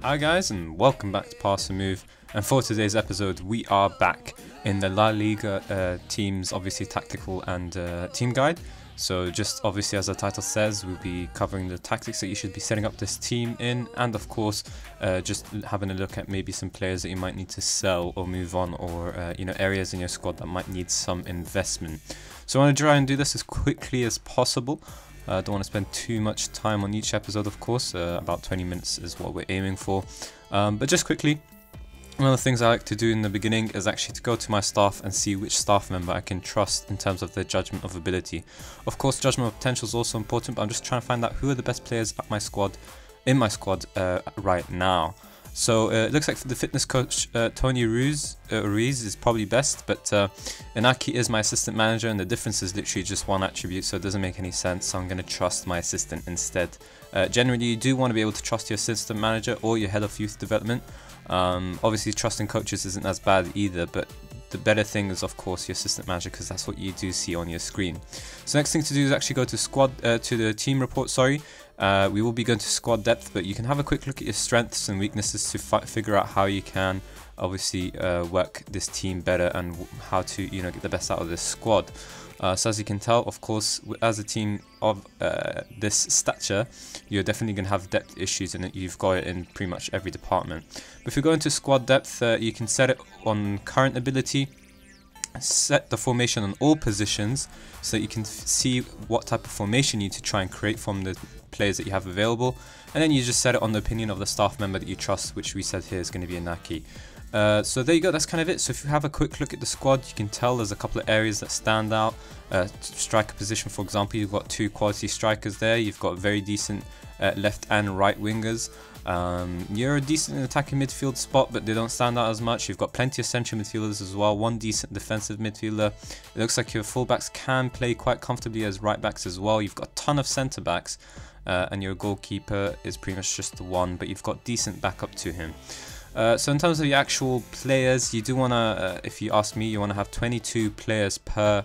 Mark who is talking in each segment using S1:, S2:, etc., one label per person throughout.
S1: Hi guys, and welcome back to Pass and Move. And for today's episode, we are back in the La Liga teams, obviously tactical and team guide. So just obviously as the title says, we'll be covering the tactics that you should be setting up this team in, and of course just having a look at maybe some players that you might need to sell or move on, or areas in your squad that might need some investment. So I want to try and do this as quickly as possible. I don't want to spend too much time on each episode, of course. About 20 minutes is what we're aiming for. But just quickly, one of the things I like to do in the beginning is actually to go to my staff and see which staff member I can trust in terms of their judgment of ability. Of course, judgment of potential is also important, but I'm just trying to find out who are the best players at my squad, right now. So it looks like the fitness coach Tony Ruiz is probably best, but Inaki is my assistant manager, and the difference is literally just one attribute, so it doesn't make any sense. So I'm going to trust my assistant instead. Generally, you do want to be able to trust your assistant manager or your head of youth development. Obviously, trusting coaches isn't as bad either, but the better thing is, of course, your assistant manager, because that's what you do see on your screen. So next thing to do is actually go to to the team report. Sorry. We will be going to squad depth, but you can have a quick look at your strengths and weaknesses to figure out how you can obviously work this team better and how to get the best out of this squad. So as you can tell, of course, as a team of this stature, you're definitely going to have depth issues, and you've got it in pretty much every department. But if you go into squad depth, you can set it on current ability, set the formation on all positions so that you can see what type of formation you need to try and create from the players that you have available, and then you just set it on the opinion of the staff member that you trust, which we said here is going to be Inaki. So there you go, that's kind of it. So if you have a quick look at the squad, you can tell there's a couple of areas that stand out. Striker position, for example, you've got two quality strikers there. You've got very decent left and right wingers. You're a decent attacking midfield spot, but they don't stand out as much. You've got plenty of central midfielders as well, one decent defensive midfielder. It looks like your fullbacks can play quite comfortably as right backs as well. You've got a ton of centre backs, and your goalkeeper is pretty much just the one, but you've got decent backup to him. So in terms of the actual players, you do want to, if you ask me, you want to have 22 players per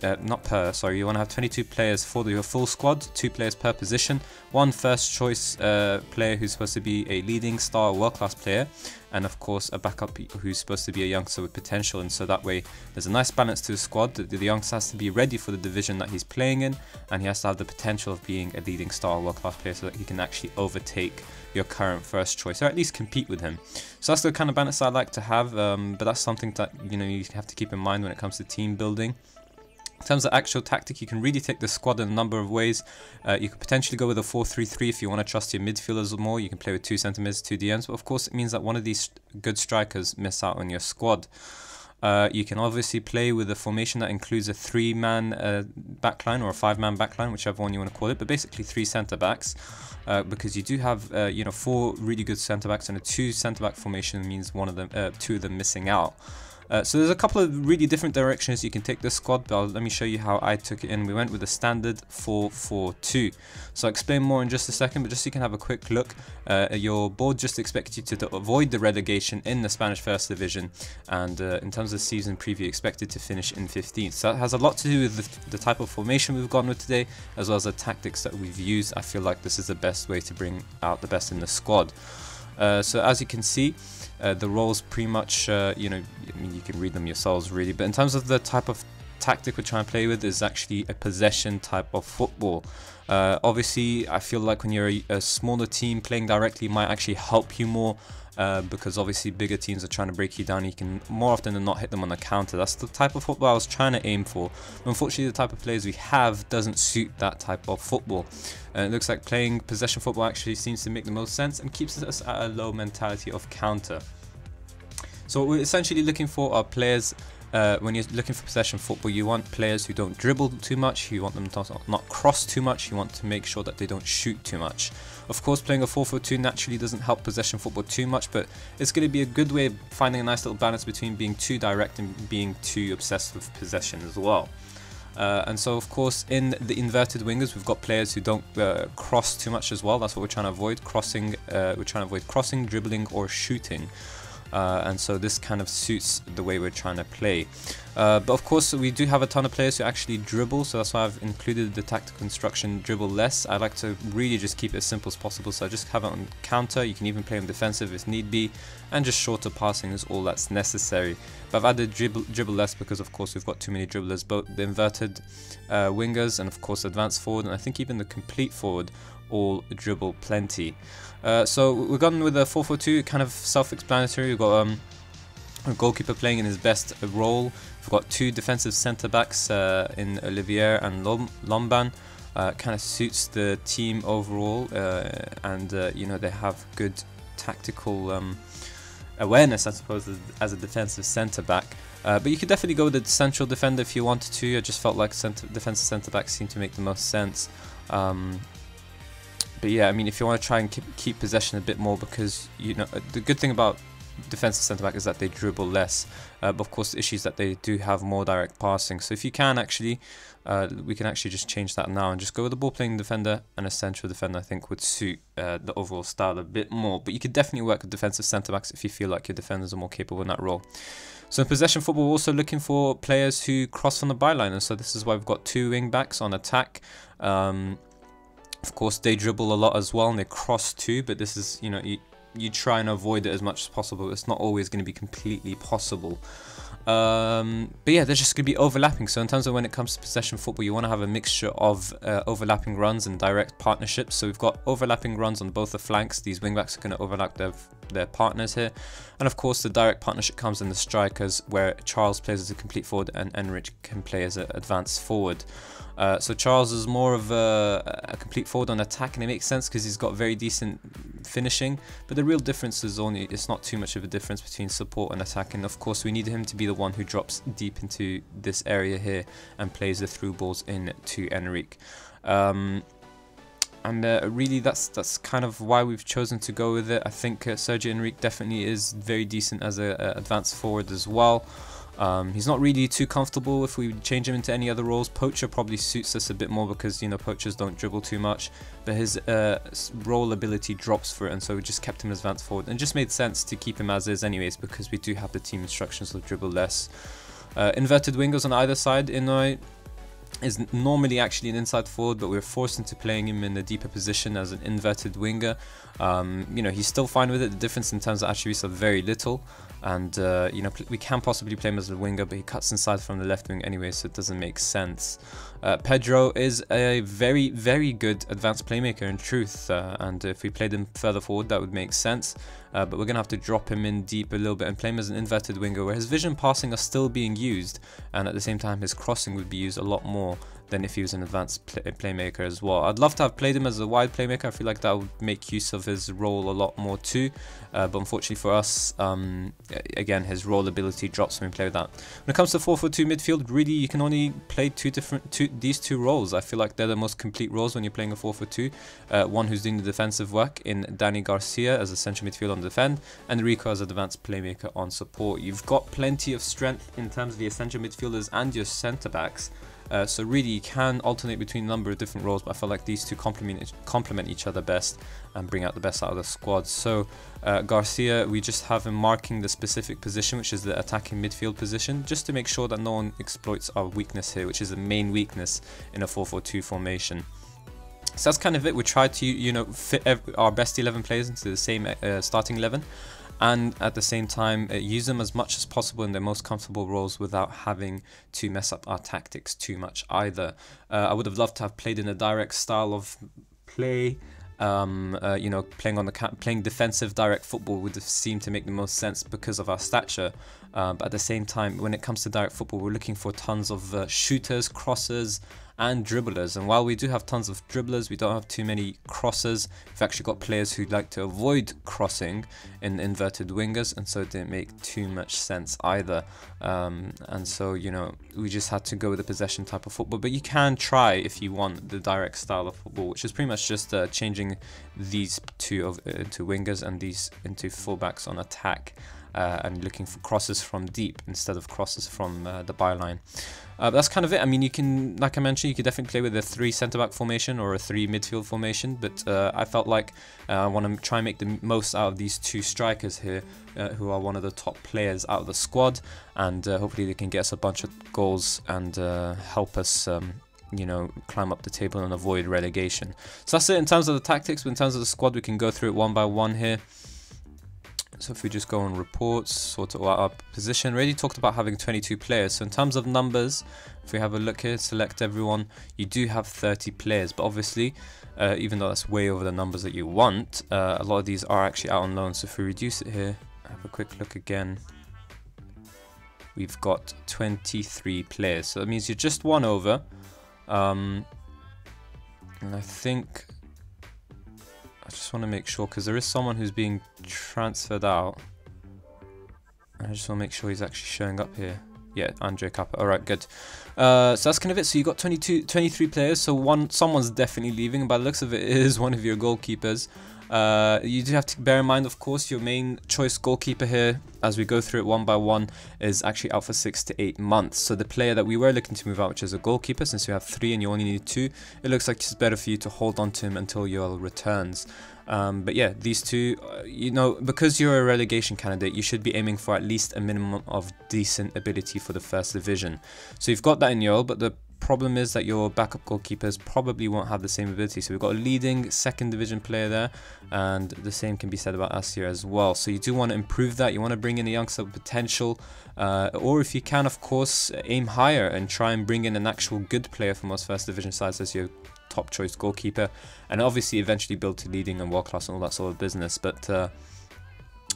S1: you want to have 22 players for your full squad, 2 players per position, one first choice player who's supposed to be a leading star world-class player, and of course a backup who's supposed to be a youngster with potential. And so that way there's a nice balance to the squad. The youngster has to be ready for the division that he's playing in, and he has to have the potential of being a leading star world-class player so that he can actually overtake your current first choice, or at least compete with him. So that's the kind of balance I like to have, but that's something that you have to keep in mind when it comes to team building. In terms of actual tactic, you can really take the squad in a number of ways. You could potentially go with a 4-3-3 if you want to trust your midfielders more. You can play with 2 centre mids, 2 DMs, but of course it means that one of these good strikers miss out on your squad. You can obviously play with a formation that includes a 3-man backline or a 5-man backline, whichever one you want to call it, but basically 3 centre backs. Because you do have 4 really good centre backs, and a 2 centre back formation means 2 of them missing out. So there's a couple of really different directions you can take this squad, but let me show you how I took it in. We went with a standard 4-4-2. So I'll explain more in just a second, but just so you can have a quick look, your board just expects you to avoid the relegation in the Spanish First Division, and in terms of season preview, expected to finish in 15th. So that has a lot to do with the type of formation we've gone with today, as well as the tactics that we've used. I feel like this is the best way to bring out the best in the squad. So as you can see, the roles pretty much, I mean, you can read them yourselves really, but in terms of the type of tactic we're trying to play with, is actually a possession type of football. Obviously, I feel like when you're a smaller team, playing directly might actually help you more, because obviously bigger teams are trying to break you down. You can more often than not hit them on the counter. That's the type of football I was trying to aim for. But unfortunately, the type of players we have doesn't suit that type of football. And it looks like playing possession football actually seems to make the most sense and keeps us at a low mentality of counter. So what we're essentially looking for are players, when you're looking for possession football, you want players who don't dribble too much, you want them to not cross too much, you want to make sure that they don't shoot too much. Of course, playing a 4-4-2 naturally doesn't help possession football too much, but it's going to be a good way of finding a nice little balance between being too direct and being too obsessed with possession as well. And so of course in the inverted wingers we've got players who don't cross too much as well. That's what we're trying to avoid, crossing. We're trying to avoid crossing, dribbling or shooting. and so this kind of suits the way we're trying to play. But of course we do have a ton of players who actually dribble, so that's why I've included the tactical instruction dribble less. I like to really just keep it as simple as possible, so I just have it on counter. You can even play on defensive if need be, and just shorter passing is all that's necessary. But I've added dribble less because of course we've got too many dribblers, both the inverted wingers and of course advanced forward, and I think even the complete forward all dribble plenty. So we've gone with a 4-4-2, kind of self-explanatory. We've got a goalkeeper playing in his best role. We've got two defensive centre-backs in Olivier and Lomban. Kind of suits the team overall, and you know, they have good tactical awareness, I suppose, as a defensive centre-back. But you could definitely go with the central defender if you wanted to. I just felt like defensive centre-backs seem to make the most sense. But yeah, I mean, if you want to try and keep possession a bit more, because, you know, the good thing about defensive centre-back is that they dribble less, but of course the issue is that they do have more direct passing. So if you can actually, we can actually just change that now and just go with a ball-playing defender, and a central defender I think would suit the overall style a bit more. But you could definitely work with defensive centre-backs if you feel like your defenders are more capable in that role. So in possession football, we're also looking for players who cross from the byline, and so this is why we've got two wing-backs on attack. Of course, they dribble a lot as well, and they cross too, but this is, you know, you try and avoid it as much as possible. It's not always going to be completely possible. But yeah, there's just going to be overlapping. So in terms of when it comes to possession football, you want to have a mixture of overlapping runs and direct partnerships. So we've got overlapping runs on both the flanks. These wingbacks are going to overlap their partners here. And of course, the direct partnership comes in the strikers, where Charles plays as a complete forward and Enrich can play as an advanced forward. So Charles is more of a complete forward on attack, and it makes sense because he's got very decent finishing. But the real difference is it's not too much of a difference between support and attack. And of course, we need him to be the one who drops deep into this area here and plays the through balls in to Enrique. And really, that's kind of why we've chosen to go with it. I think Sergio Enrique definitely is very decent as an advanced forward as well. He's not really too comfortable if we change him into any other roles. Poacher probably suits us a bit more because, you know, poachers don't dribble too much, but his role ability drops for it, and so we just kept him as advanced forward, and it just made sense to keep him as is anyways because we do have the team instructions of dribble less. Inverted wingers on either side. Inoue is normally actually an inside forward, but we're forced into playing him in a deeper position as an inverted winger. You know, he's still fine with it. The difference in terms of attributes are very little, and you know, we can possibly play him as a winger, but he cuts inside from the left wing anyway, so it doesn't make sense. Pedro is a very, very good advanced playmaker in truth, and if we played him further forward, that would make sense. But we're gonna have to drop him in deep a little bit and play him as an inverted winger, where his vision passing are still being used, and at the same time his crossing would be used a lot more than if he was an advanced playmaker as well. I'd love to have played him as a wide playmaker. I feel like that would make use of his role a lot more too, but unfortunately for us, again, his role ability drops when we play with that. When it comes to 4-4-2 midfield, really you can only play these two roles. I feel like they're the most complete roles when you're playing a 4-4-2. One who's doing the defensive work in Danny Garcia as a central midfield on defend, and Rico as an advanced playmaker on support. You've got plenty of strength in terms of your central midfielders and your centre backs. So really you can alternate between a number of different roles, but I feel like these two complement each other best and bring out the best out of the squad. So Garcia, we just have him marking the specific position, which is the attacking midfield position, just to make sure that no one exploits our weakness here, which is the main weakness in a 4-4-2 formation. So that's kind of it. We tried to, you know, fit our best 11 players into the same starting 11, and at the same time use them as much as possible in their most comfortable roles without having to mess up our tactics too much either. I would have loved to have played in a direct style of play. You know, playing defensive direct football would have seemed to make the most sense because of our stature. But at the same time, when it comes to direct football, we're looking for tons of shooters, crossers, and dribblers. And while we do have tons of dribblers, we don't have too many crossers. We've actually got players who like to avoid crossing in inverted wingers, and so it didn't make too much sense either. And so, you know, we just had to go with the possession type of football. But you can try, if you want, the direct style of football, which is pretty much just changing these two into wingers and these into fullbacks on attack. and looking for crosses from deep instead of crosses from the byline. That's kind of it. I mean, you can, like I mentioned, you could definitely play with a 3 centre-back formation or a 3 midfield formation, but I felt like I want to try and make the most out of these 2 strikers here, who are one of the top players out of the squad, and hopefully they can get us a bunch of goals and help us you know, climb up the table and avoid relegation. So that's it in terms of the tactics, but in terms of the squad, we can go through it one by one here. So if we just go on reports, sort of our position, already talked about having 22 players. So in terms of numbers, if we have a look here, select everyone, you do have 30 players, but obviously, even though that's way over the numbers that you want, a lot of these are actually out on loan. So if we reduce it here, have a quick look again, we've got 23 players. So that means you're just one over. And I think I just want to make sure, because there is someone who's being transferred out. I just want to make sure he's actually showing up here. Yeah, Andre Kappa. Alright, good. So that's kind of it. So you got 23 players. So someone's definitely leaving. And by the looks of it, it is one of your goalkeepers. You do have to bear in mind, of course, your main choice goalkeeper here, as we go through it one by one, is actually out for 6 to 8 months. So the player that we were looking to move out, which is a goalkeeper, since you have 3 and you only need 2, it looks like it's better for you to hold on to him until Yoel returns. But yeah, these 2, you know, because you're a relegation candidate, you should be aiming for at least a minimum of decent ability for the first division. So you've got that in Yoel, but the problem is that your backup goalkeepers probably won't have the same ability. So we've got a leading second division player there, and the same can be said about Asir as well. So you do want to improve that. You want to bring in a youngster with potential, or if you can, of course, aim higher and try and bring in an actual good player from most first division sides as your top choice goalkeeper, and obviously eventually build to leading and world class and all that sort of business. But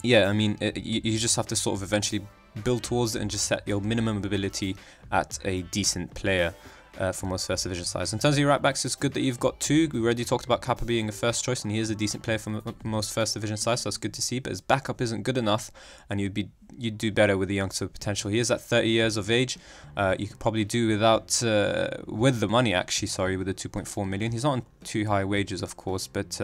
S1: yeah, I mean, you just have to sort of eventually build towards it and just set your minimum ability at a decent player for most first division sides. In terms of your right backs, it's good that you've got 2. We already talked about Kappa being a first choice, and he is a decent player for most first division sides, so that's good to see. But his backup isn't good enough, and you'd do better with a youngster with potential. He is at 30 years of age. You could probably do without, with the money actually, sorry, with the 2.4 million. He's not on too high wages, of course, but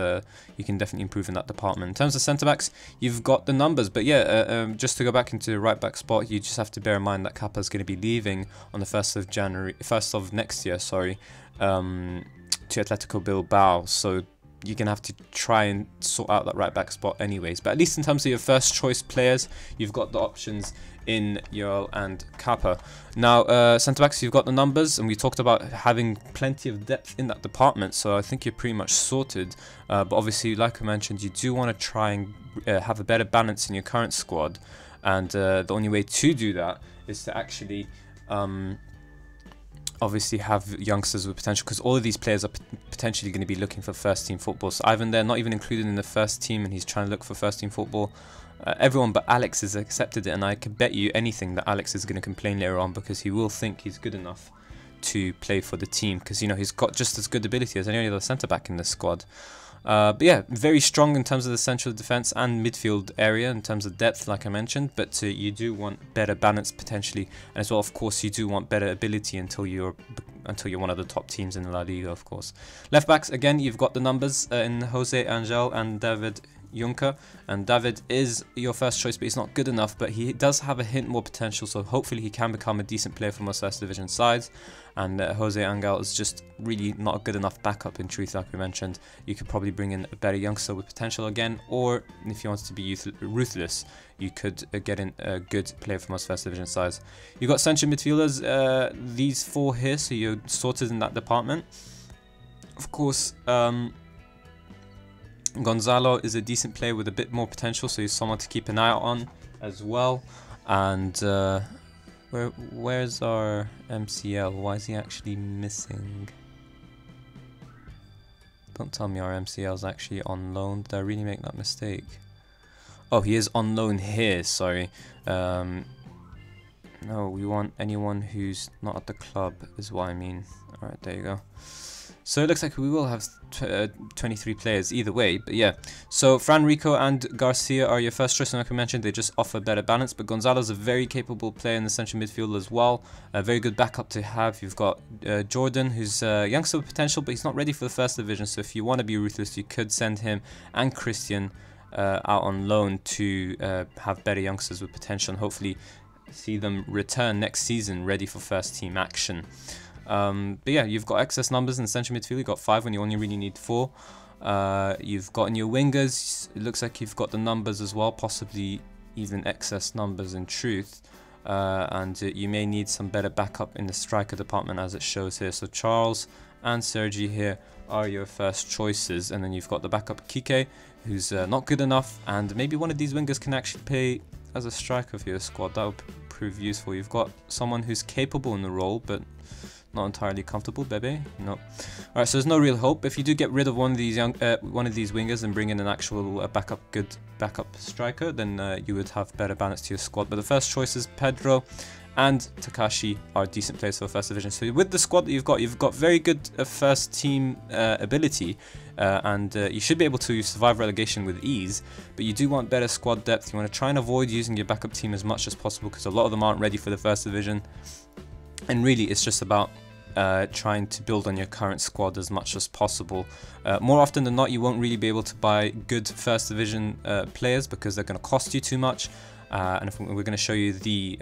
S1: you can definitely improve in that department. In terms of centre backs, you've got the numbers, but yeah, just to go back into the right back spot, you just have to bear in mind that Kappa is going to be leaving on the 1st of next year, sorry, to Atletico Bilbao. So you're going to have to try and sort out that right back spot anyways. But at least in terms of your first choice players, you've got the options in Yoel and Kappa. Now, centre backs, you've got the numbers, and we talked about having plenty of depth in that department, so I think you're pretty much sorted. But obviously, like I mentioned, you do want to try and have a better balance in your current squad, and the only way to do that is to actually obviously have youngsters with potential, because all of these players are potentially going to be looking for first team football. So Ivan there, not even included in the first team, and he's trying to look for first team football. Everyone but Alex has accepted it, and I can bet you anything that Alex is going to complain later on, because he will think he's good enough to play for the team, because, you know, he's got just as good ability as any other centre back in the squad. But yeah, very strong in terms of the central defence and midfield area in terms of depth, like I mentioned. But you do want better balance potentially, and as well, of course, you do want better ability until you're one of the top teams in La Liga, of course. Left backs, again, you've got the numbers in Jose Angel and David Juncker, and David is your first choice, but he's not good enough, but he does have a hint more potential, so hopefully he can become a decent player for most first division sides. And Jose Angel is just really not a good enough backup, in truth, like we mentioned. You could probably bring in a better youngster with potential again, or if you wanted to be ruthless, you could get in a good player for most first division sides. You've got central midfielders, these 4 here, so you're sorted in that department. Of course, Gonzalo is a decent player with a bit more potential, so he's someone to keep an eye out on as well. And where's our MCL? Why is he actually missing? Don't tell me our MCL is actually on loan. Did I really make that mistake? Oh, he is on loan here, sorry. No, we want anyone who's not at the club is what I mean. Alright, there you go. So it looks like we will have 23 players either way, but yeah. So Fran Rico and Garcia are your first choice, and like I mentioned, they just offer better balance. But Gonzalo's a very capable player in the central midfield as well. A very good backup to have. You've got Jordan, who's a youngster with potential, but he's not ready for the first division. So if you want to be ruthless, you could send him and Christian out on loan to have better youngsters with potential and hopefully see them return next season ready for first team action. But yeah, you've got excess numbers in central midfield. You've got 5 when you only really need 4. You've got in your wingers, it looks like you've got the numbers as well, possibly even excess numbers in truth. And you may need some better backup in the striker department as it shows here. So Charles and Sergi here are your first choices, and then you've got the backup Kike, who's not good enough, and maybe one of these wingers can actually play as a striker for your squad. That would prove useful. You've got someone who's capable in the role, but not entirely comfortable. Bebe, no. All right, so there's no real hope. If you do get rid of one of these wingers and bring in an actual good backup striker, then you would have better balance to your squad. But the first choices, Pedro and Takashi, are decent players for first division. So with the squad that you've got very good first team ability, and you should be able to survive relegation with ease. But you do want better squad depth. You want to try and avoid using your backup team as much as possible, because a lot of them aren't ready for the first division. And really, it's just about trying to build on your current squad as much as possible. More often than not, you won't really be able to buy good first division players because they're going to cost you too much. And if we're going to show you the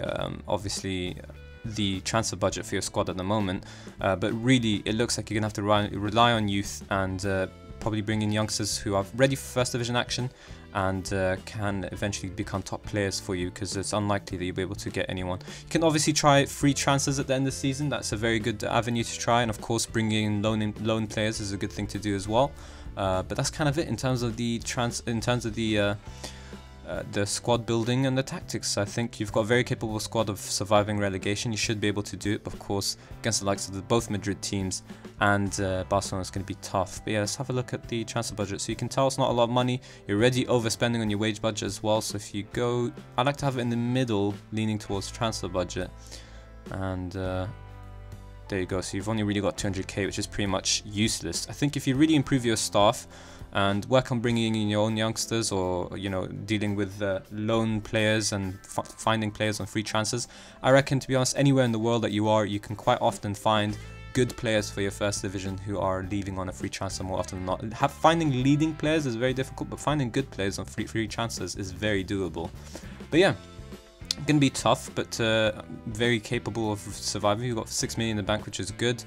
S1: obviously the transfer budget for your squad at the moment, but really it looks like you're going to have to rely on youth and probably bring in youngsters who are ready for first division action and can eventually become top players for you, because it's unlikely that you'll be able to get anyone. You can obviously try free transfers at the end of the season. That's a very good avenue to try, and of course bringing in loan players is a good thing to do as well. But that's kind of it in terms of the squad building and the tactics. I think you've got a very capable squad of surviving relegation. You should be able to do it, of course, against the likes of both Madrid teams, and Barcelona is going to be tough. But yeah, let's have a look at the transfer budget. So you can tell it's not a lot of money. You're already overspending on your wage budget as well. So if you go, I like to have it in the middle, leaning towards transfer budget. And there you go. So you've only really got 200k, which is pretty much useless. I think if you really improve your staff and work on bringing in your own youngsters, or dealing with loan players and finding players on free transfers, I reckon, to be honest, anywhere in the world that you can quite often find good players for your first division who are leaving on a free transfer more often than not. Finding leading players is very difficult, but finding good players on free transfers is very doable. But yeah, gonna be tough, but very capable of surviving. You've got 6 million in the bank, which is good.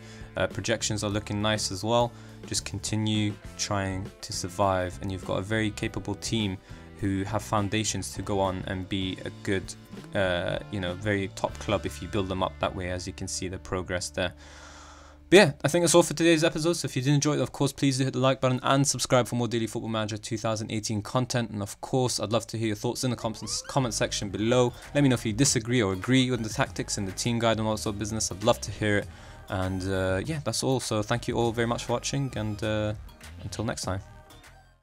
S1: Projections are looking nice as well. Just continue trying to survive, and you've got a very capable team who have foundations to go on and be a good, very top club if you build them up that way, as you can see the progress there. But yeah, I think that's all for today's episode. So if you did enjoy it, of course, please do hit the like button and subscribe for more Daily Football Manager 2018 content. And of course, I'd love to hear your thoughts in the comment section below. Let me know if you disagree or agree with the tactics and the team guide and all that sort of business. I'd love to hear it. And yeah, that's all. So thank you all very much for watching, and until next time.